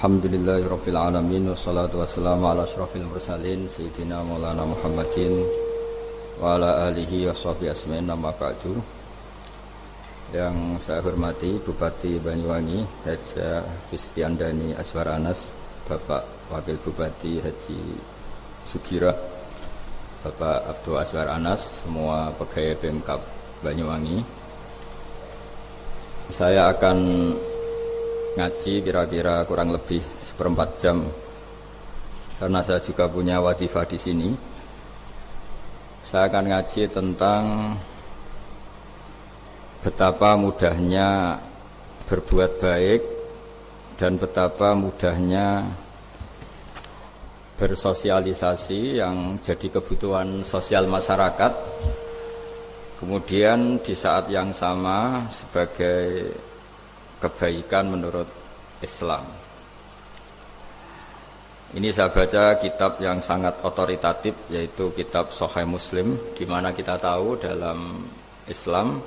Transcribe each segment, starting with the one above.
Alhamdulillahirabbil alamin wassalatu wassalamu ala asyrofil mursalin sayyidina Maulana Muhammadin wa ala alihi washabihi asmain amma ba'du. Yang saya hormati Bupati Banyuwangi Haji Fistiandani Azwar Anas, Bapak Wakil Bupati Haji Sugira, Bapak Abdul Azwar Anas, semua pegawai Pemkab Banyuwangi. Saya akan ngaji kira-kira kurang lebih 1/4 jam karena saya juga punya wadifah di sini. Saya akan ngaji tentang betapa mudahnya berbuat baik dan betapa mudahnya bersosialisasi yang jadi kebutuhan sosial masyarakat. Kemudian di saat yang sama sebagai kebaikan menurut Islam. Ini saya baca kitab yang sangat otoritatif, yaitu kitab Sahih Muslim, di mana kita tahu dalam Islam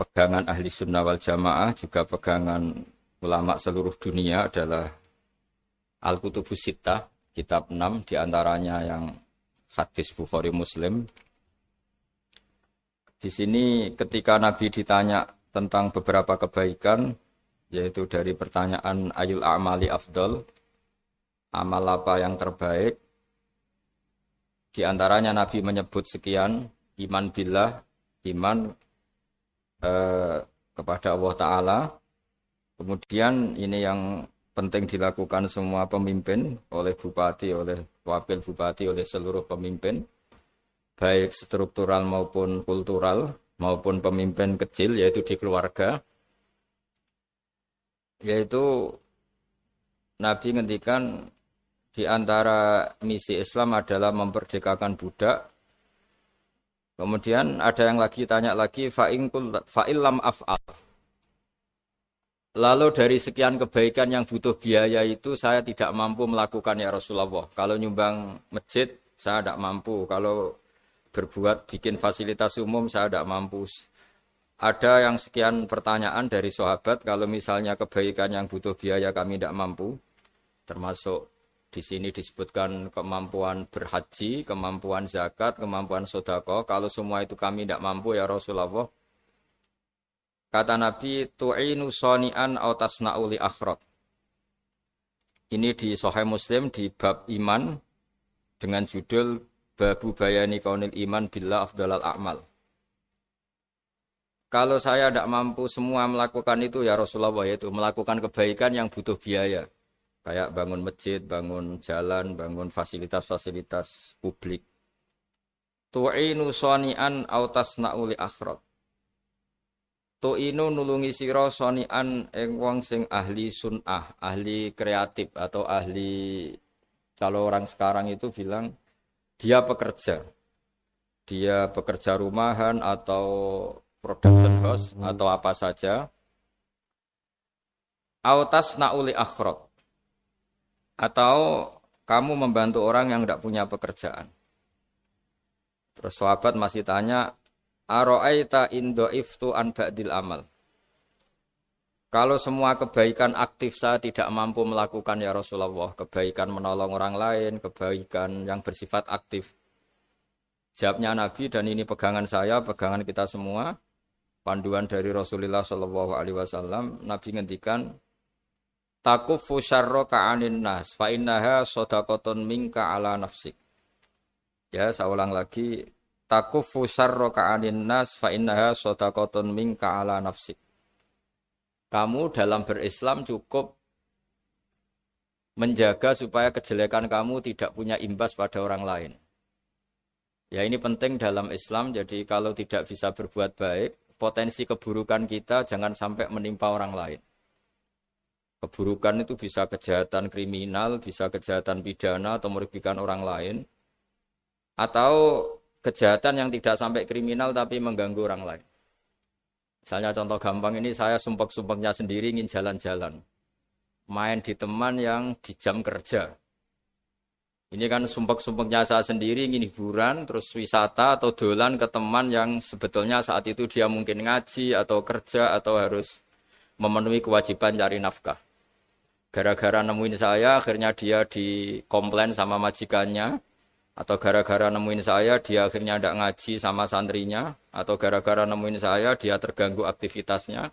pegangan ahli sunnah wal jamaah juga pegangan ulama seluruh dunia adalah Al-Kutubus Sittah, kitab 6 diantaranya yang hadis Bukhari Muslim. Di sini ketika Nabi ditanya tentang beberapa kebaikan, yaitu dari pertanyaan ayul a'mali afdol, amal apa yang terbaik, di antaranya Nabi menyebut sekian: iman billah, iman kepada Allah Ta'ala. Kemudian ini yang penting dilakukan semua pemimpin, oleh bupati, oleh wakil bupati, oleh seluruh pemimpin, baik struktural maupun kultural, maupun pemimpin kecil, yaitu di keluarga. Yaitu Nabi ngendikan di antara misi Islam adalah memperdekakan budak. Kemudian ada yang lagi tanya lagi, fa'illam af'al. Lalu dari sekian kebaikan yang butuh biaya itu saya tidak mampu melakukan ya Rasulullah. Kalau nyumbang masjid saya tidak mampu. Kalau berbuat bikin fasilitas umum saya tidak mampu. Ada yang sekian pertanyaan dari sahabat, kalau misalnya kebaikan yang butuh biaya kami tidak mampu, termasuk di sini disebutkan kemampuan berhaji, kemampuan zakat, kemampuan sedekah, kalau semua itu kami tidak mampu ya Rasulullah. Kata Nabi, tu'inu shani'an aw tasna'u li akhraq. Ini di Sahih Muslim di bab iman dengan judul Babu bayani kaunil iman billah afdalal a'mal. Kalau saya tidak mampu semua melakukan itu ya Rasulullah, yaitu melakukan kebaikan yang butuh biaya, kayak bangun masjid, bangun jalan, bangun fasilitas-fasilitas publik. Tu'inu shani'an aw tasna'u li akhraq. Tu'inu nulungi sira shani'an ing wong sing ahli sun'ah, ahli kreatif, atau ahli, kalau orang sekarang itu bilang dia pekerja rumahan atau production house atau apa saja. Autas nauli akhraq, atau kamu membantu orang yang tidak punya pekerjaan. Terus sahabat masih tanya, aro'aita in dhaiftu an ba'dil amal. Kalau semua kebaikan aktif saya tidak mampu melakukan ya Rasulullah, kebaikan menolong orang lain, kebaikan yang bersifat aktif. Jawabnya Nabi, dan ini pegangan saya, pegangan kita semua, panduan dari Rasulullah SAW, Nabi ngendikan, takufu syarroka anin nas, fa innaha sodakotun minka ala nafsik. Ya, saya ulang lagi, takufu syarroka anin nas, fa innaha sodakotun minka ala nafsik. Kamu dalam berislam cukup menjaga supaya kejelekan kamu tidak punya imbas pada orang lain. Ya, ini penting dalam Islam. Jadi kalau tidak bisa berbuat baik, potensi keburukan kita jangan sampai menimpa orang lain. Keburukan itu bisa kejahatan kriminal, bisa kejahatan pidana atau merugikan orang lain, atau kejahatan yang tidak sampai kriminal tapi mengganggu orang lain. Misalnya contoh gampang ini, saya sumpek-sumpeknya sendiri ingin jalan-jalan, main di teman yang di jam kerja. Ini kan sumpek-sumpeknya saya sendiri ingin hiburan, terus wisata atau dolan ke teman yang sebetulnya saat itu dia mungkin ngaji atau kerja atau harus memenuhi kewajiban cari nafkah. Gara-gara nemuin saya, akhirnya dia dikomplain sama majikannya. Atau gara-gara nemuin saya, dia akhirnya tidak ngaji sama santrinya. Atau gara-gara nemuin saya, dia terganggu aktivitasnya.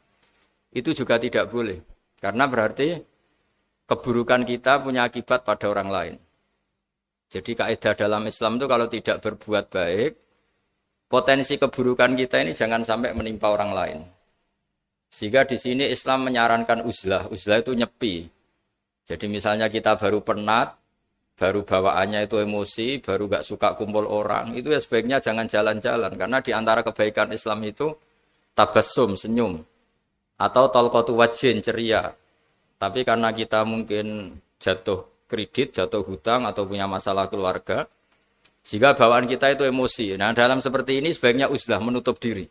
Itu juga tidak boleh. Karena berarti keburukan kita punya akibat pada orang lain. Jadi kaidah dalam Islam itu kalau tidak berbuat baik, potensi keburukan kita ini jangan sampai menimpa orang lain. Sehingga di sini Islam menyarankan uzlah. Uzlah itu nyepi. Jadi misalnya kita baru penat, baru bawaannya itu emosi, baru gak suka kumpul orang, itu ya sebaiknya jangan jalan-jalan. Karena di antara kebaikan Islam itu tabassum, senyum. Atau talqatu wajhin, ceria. Tapi karena kita mungkin jatuh kredit, jatuh hutang, atau punya masalah keluarga, sehingga bawaan kita itu emosi. Nah dalam seperti ini sebaiknya uzlah, menutup diri.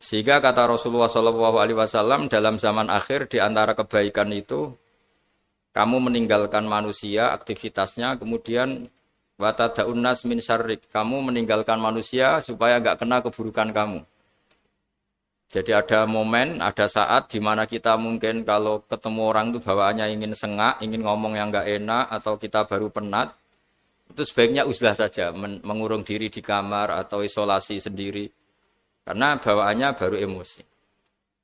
Sehingga kata Rasulullah SAW dalam zaman akhir di antara kebaikan itu, kamu meninggalkan manusia, aktivitasnya, kemudian watada'un nas min syarrik. Kamu meninggalkan manusia supaya enggak kena keburukan kamu. Jadi ada momen, ada saat di mana kita mungkin kalau ketemu orang itu bawaannya ingin sengak, ingin ngomong yang enggak enak, atau kita baru penat, itu sebaiknya uzlah saja, mengurung diri di kamar atau isolasi sendiri. Karena bawaannya baru emosi.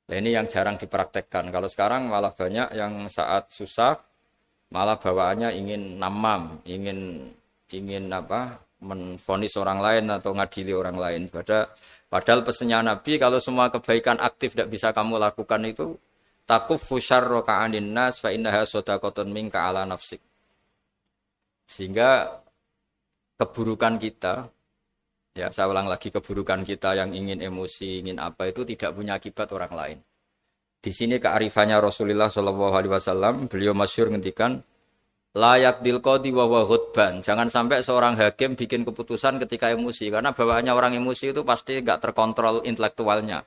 Nah, ini yang jarang dipraktekkan. Kalau sekarang malah banyak yang saat susah, malah bawaannya ingin namam, ingin menvonis orang lain atau ngadili orang lain. Padahal pesannya Nabi, kalau semua kebaikan aktif tidak bisa kamu lakukan itu, takuffu syarra ka'anin nas fa innaha shadaqatun minka ala nafsik. Sehingga keburukan kita, ya saya ulang lagi, keburukan kita yang ingin emosi, ingin apa itu tidak punya akibat orang lain. Di sini kearifannya Rasulullah SAW, beliau masyhur ngendikan, layak dilqadi wa ghadban. Jangan sampai seorang hakim bikin keputusan ketika emosi, karena bawaannya orang emosi itu pasti enggak terkontrol intelektualnya,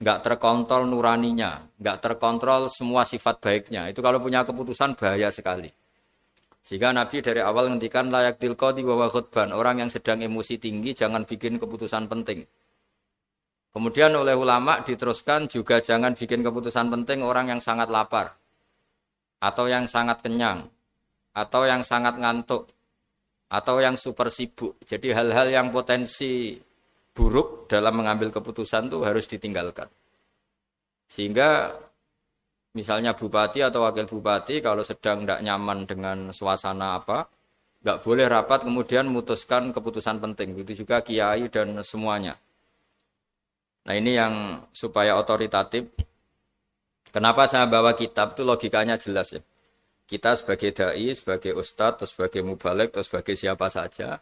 enggak terkontrol nuraninya, enggak terkontrol semua sifat baiknya. Itu kalau punya keputusan bahaya sekali. Sehingga Nabi dari awal ngendikan layak dilqadi wa ghadban. Orang yang sedang emosi tinggi jangan bikin keputusan penting. Kemudian oleh ulama diteruskan juga jangan bikin keputusan penting orang yang sangat lapar, atau yang sangat kenyang, atau yang sangat ngantuk, atau yang super sibuk. Jadi hal-hal yang potensi buruk dalam mengambil keputusan itu harus ditinggalkan. Sehingga misalnya bupati atau wakil bupati kalau sedang tidak nyaman dengan suasana apa, nggak boleh rapat kemudian memutuskan keputusan penting. Begitu juga kiai dan semuanya. Nah ini yang supaya otoritatif. Kenapa saya bawa kitab itu logikanya jelas ya. Kita sebagai dai, sebagai ustadz, atau sebagai mubaligh, atau sebagai siapa saja,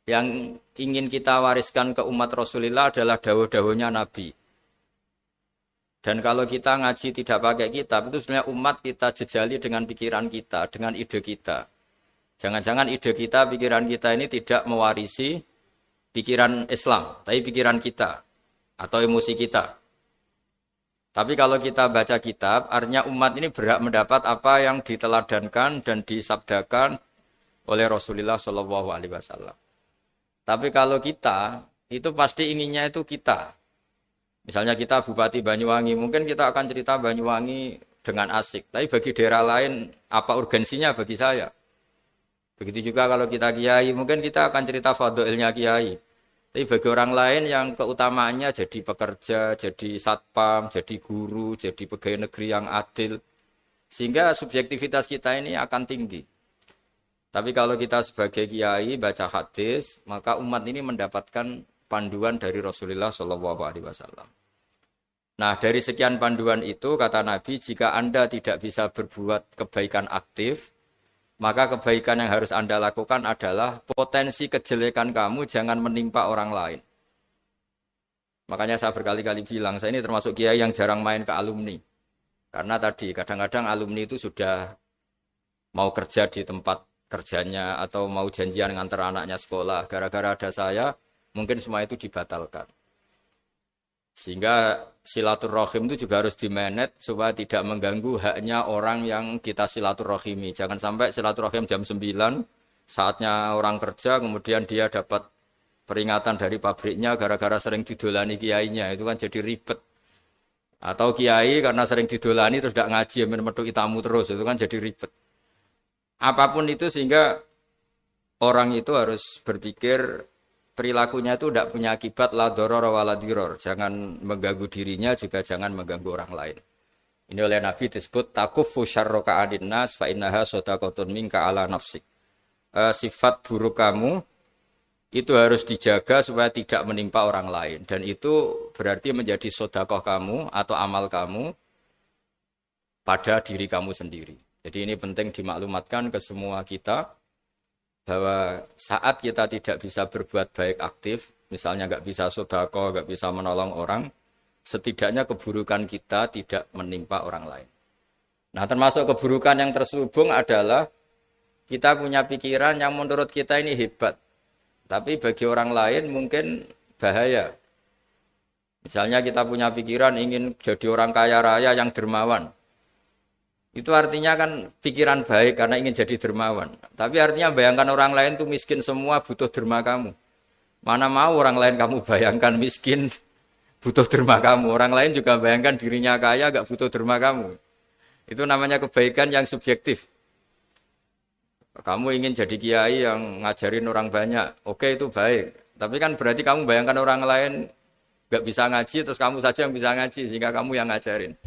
yang ingin kita wariskan ke umat Rasulullah adalah dawuh-dawuhnya Nabi. Dan kalau kita ngaji tidak pakai kitab, itu sebenarnya umat kita jejali dengan pikiran kita, dengan ide kita. Jangan-jangan ide kita, pikiran kita ini tidak mewarisi pikiran Islam, tapi pikiran kita atau emosi kita. Tapi kalau kita baca kitab, artinya umat ini berhak mendapat apa yang diteladankan dan disabdakan oleh Rasulullah SAW. Tapi kalau kita, itu pasti inginnya itu kita. Misalnya kita Bupati Banyuwangi, mungkin kita akan cerita Banyuwangi dengan asik. Tapi bagi daerah lain, apa urgensinya bagi saya? Begitu juga kalau kita kiai, mungkin kita akan cerita fadhilnya kiai. Tapi bagi orang lain yang keutamaannya jadi pekerja, jadi satpam, jadi guru, jadi pegawai negeri yang adil. Sehingga subjektivitas kita ini akan tinggi. Tapi kalau kita sebagai kiai baca hadis, maka umat ini mendapatkan panduan dari Rasulullah SAW. Nah dari sekian panduan itu kata Nabi, jika Anda tidak bisa berbuat kebaikan aktif, maka kebaikan yang harus Anda lakukan adalah potensi kejelekan kamu jangan menimpa orang lain. Makanya saya berkali-kali bilang, saya ini termasuk kiai yang jarang main ke alumni. Karena tadi kadang-kadang alumni itu sudah mau kerja di tempat kerjanya atau mau janjian ngantar anaknya sekolah. Gara-gara ada saya, mungkin semua itu dibatalkan. Sehingga silaturahim itu juga harus dimanage supaya tidak mengganggu haknya orang yang kita silaturahimi. Jangan sampai silaturahim jam 9, saatnya orang kerja, kemudian dia dapat peringatan dari pabriknya gara-gara sering didolani kiainya. Itu kan jadi ribet. Atau kiai karena sering didolani terus tidak ngaji metu tamu terus, itu kan jadi ribet. Apapun itu sehingga orang itu harus berpikir perilakunya itu tidak punya akibat la doror wala diror. Jangan mengganggu dirinya juga jangan mengganggu orang lain. Ini oleh Nabi disebut takufu syarroka adin nas fa innaha sodakotun minka ala nafsik. Sifat buruk kamu itu harus dijaga supaya tidak menimpa orang lain. Dan itu berarti menjadi sodakoh kamu atau amal kamu pada diri kamu sendiri. Jadi ini penting dimaklumatkan ke semua kita bahwa saat kita tidak bisa berbuat baik aktif, misalnya nggak bisa sodakoh, nggak bisa menolong orang, setidaknya keburukan kita tidak menimpa orang lain. Nah, termasuk keburukan yang terselubung adalah kita punya pikiran yang menurut kita ini hebat, tapi bagi orang lain mungkin bahaya. Misalnya kita punya pikiran ingin jadi orang kaya raya yang dermawan. Itu artinya kan pikiran baik karena ingin jadi dermawan. Tapi artinya bayangkan orang lain tuh miskin semua butuh derma kamu. Mana mau orang lain kamu bayangkan miskin butuh derma kamu. Orang lain juga bayangkan dirinya kaya gak butuh derma kamu. Itu namanya kebaikan yang subjektif. Kamu ingin jadi kiai yang ngajarin orang banyak. Oke, itu baik. Tapi kan berarti kamu bayangkan orang lain gak bisa ngaji, terus kamu saja yang bisa ngaji, sehingga kamu yang ngajarin.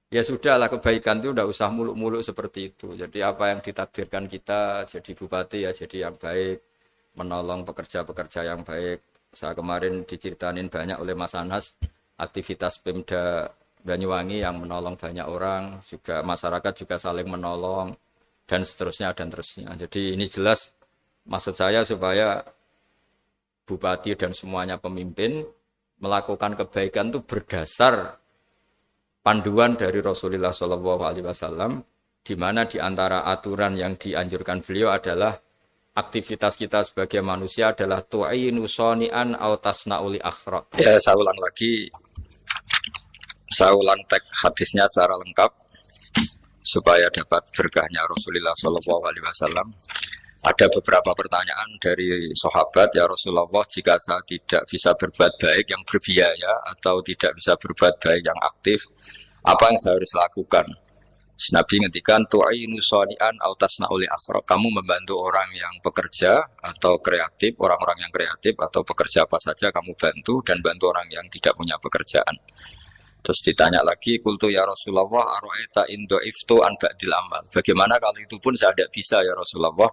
Ya sudahlah, kebaikan itu udah usah muluk-muluk seperti itu. Jadi apa yang ditakdirkan kita jadi bupati ya jadi yang baik. Menolong pekerja-pekerja yang baik. Saya kemarin diceritain banyak oleh Mas Anas, aktivitas Pemda Banyuwangi yang menolong banyak orang, juga masyarakat juga saling menolong, dan seterusnya dan terusnya. Jadi ini jelas maksud saya supaya bupati dan semuanya pemimpin melakukan kebaikan itu berdasar panduan dari Rasulullah SAW, di mana di antara aturan yang dianjurkan beliau adalah aktivitas kita sebagai manusia adalah tu'inu soni'an au tasna'uli akhraq. Ya, saya ulang lagi. Saya ulang teks hadisnya secara lengkap supaya dapat berkahnya Rasulullah SAW. Ada beberapa pertanyaan dari sahabat, ya Rasulullah, jika saya tidak bisa berbuat baik yang berbiaya atau tidak bisa berbuat baik yang aktif, apa yang saya harus lakukan? Nabi ngendikan tu'inu shani'an aw tasna'uli asra. Kamu membantu orang yang pekerja atau kreatif, orang-orang yang kreatif atau pekerja apa saja kamu bantu, dan bantu orang yang tidak punya pekerjaan. Terus ditanya lagi, qultu ya Rasulullah ara'aita in dha'iftu an ba'dil amal. Bagaimana kalau itu pun saya tidak bisa ya Rasulullah?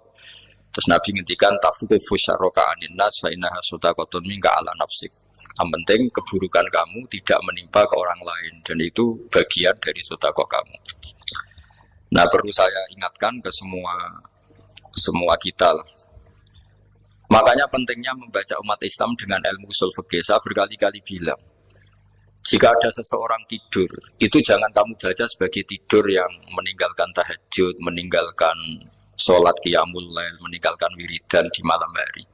Terus Nabi ngendikan tafukufu syarroka anin nas fa innaha shadaqatun minka ala nafsik. Yang penting keburukan kamu tidak menimpa ke orang lain, dan itu bagian dari sedekah kamu. Nah, perlu saya ingatkan ke semua kita lah. Makanya pentingnya membaca umat Islam dengan ilmu usul fikih. Saya berkali-kali bilang, jika ada seseorang tidur, itu jangan kamu baca sebagai tidur yang meninggalkan tahajud, meninggalkan sholat qiyamul lail, meninggalkan wiridan di malam hari.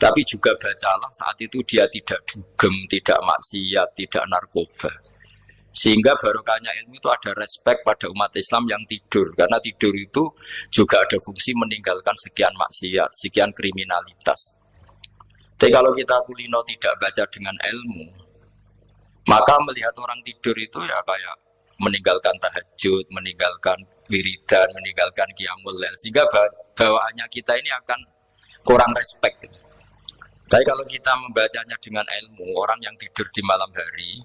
Tapi juga bacalah saat itu dia tidak dugem, tidak maksiat, tidak narkoba. Sehingga barokahnya ilmu itu ada respek pada umat Islam yang tidur. Karena tidur itu juga ada fungsi meninggalkan sekian maksiat, sekian kriminalitas. Tapi kalau kita kulino tidak baca dengan ilmu, maka melihat orang tidur itu ya kayak meninggalkan tahajud, meninggalkan wiridan, meninggalkan qiyamul lail. Sehingga bawaannya kita ini akan kurang respek. Tapi kalau kita membacanya dengan ilmu, orang yang tidur di malam hari,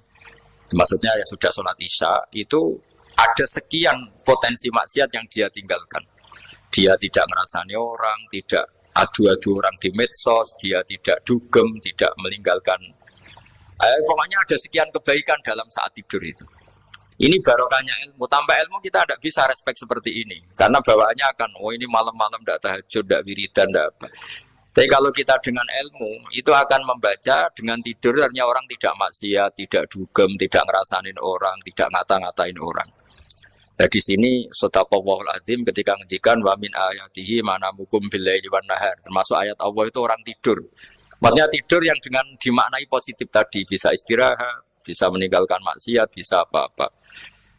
maksudnya ya sudah sholat isya, itu ada sekian potensi maksiat yang dia tinggalkan. Dia tidak ngerasani orang, tidak adu-adu orang di medsos, dia tidak dugem, tidak meninggalkan. Pokoknya ada sekian kebaikan dalam saat tidur itu. Ini barokahnya ilmu. Tanpa ilmu kita tidak bisa respek seperti ini. Karena bawaannya akan, oh ini malam-malam tidak tahajud, tidak wiridan, tidak apa. Tapi kalau kita dengan ilmu, itu akan membaca dengan tidur, artinya orang tidak maksiat, tidak dugem, tidak ngerasain orang, tidak ngata-ngatain orang. Nah di sini Sadaqallahul Azim ketika ngendikan wa min ayatihi manamukum billaili wan nahar, termasuk ayat Allah itu orang tidur. Maksudnya tidur yang dengan dimaknai positif tadi, bisa istirahat, bisa meninggalkan maksiat, bisa apa-apa.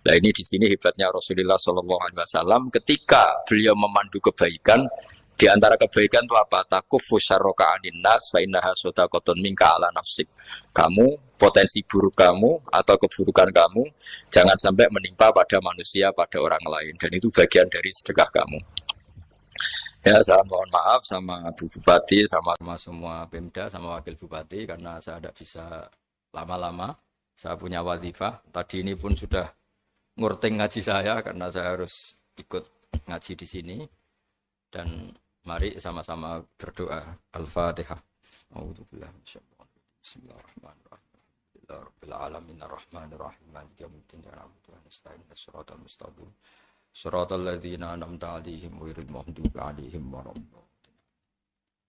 Nah ini di sini hebatnya Rasulullah SAW ketika beliau memandu kebaikan, Di antara kebaikan itu apa? Takufu syarroka anin nas fa innaha sodaqatun minka ala nafsik. Kamu, potensi buruk kamu atau keburukan kamu jangan sampai menimpa pada manusia, pada orang lain. Dan itu bagian dari sedekah kamu. Ya, saya mohon maaf sama Bu Bupati, sama semua Pemda, sama Wakil Bupati karena saya tidak bisa lama-lama. Saya punya wadifah. Tadi ini pun sudah ngurting ngaji saya karena saya harus ikut ngaji di sini. Dan mari sama-sama berdoa. Al-Fatihah. A'udzubillahi Bismillahirrahmanirrahim. Rabbil alamin arrahmanirrahim. Maliki yaumiddin. Na'budu wa nasta'in. Shiratal mustaqim. Shiratal ladzina an'amta 'alaihim ghairil maghdubi 'alaihim waladdallin.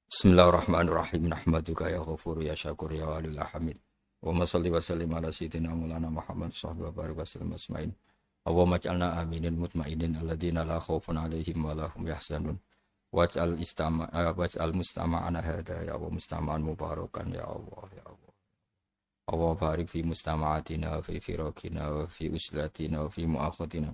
Bismillahirrahmanirrahim. Nahmaduka ya Ghafur ya Syakur ya Walil Hamid. Allahumma shalli wa sallim ala sayyidina Maulana Muhammad sallallahu alaihi wasallam asma'in. Allahumma ij'alna aminin mutmainin alladzina la khaufun 'alaihim wa la hum yahzanun. Waj'al mustama'ana hada ya Allah mustama'an mubarakan ya Allah ya Allah. Allah barik fi mustama'atina wa fi firaqina wa fi uslatina wa fi mu'akhatina.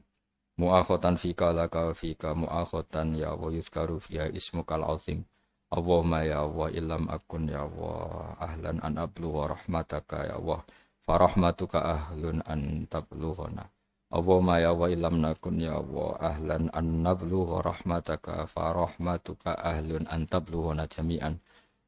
Mu'akhatan fika laka wa fika mu'akhatan ya Allah yuzkaru fiha ismukal azim. Allahumma ya Allah illam akun ya Allah ahlan an ablugha rahmataka ya Allah. Farahmatuka ahlun an tablughana. Allahumma ya wa illam nakun ya Allah ahlan an nablugha rahmataka fa rahmatuka ahlun an tablughana jami'an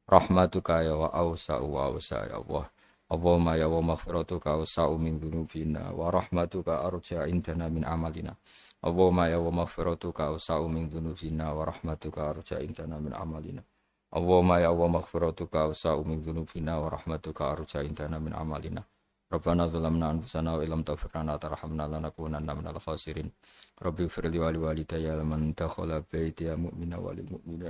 rahmatuka ya wa awsa'u wa awsa' ya Allah. Allahumma ya wa maghfiratuka awsa'u min dhunubina wa rahmatuka arja indana min amalina. Allahumma ya wa maghfiratuka awsa'u min dhunubina wa rahmatuka arja indana min amalina. Allahumma ya wa maghfiratuka awsa'u min dhunubina wa rahmatuka arja indana min amalina. Rabbana zalamna anfusana wa illam taghfir lana tarhamna lanakunanna minal khasirin. Rabbi ighfir li wa liwalidayya man dakhala baitiya mu'mina wa lil mu'minina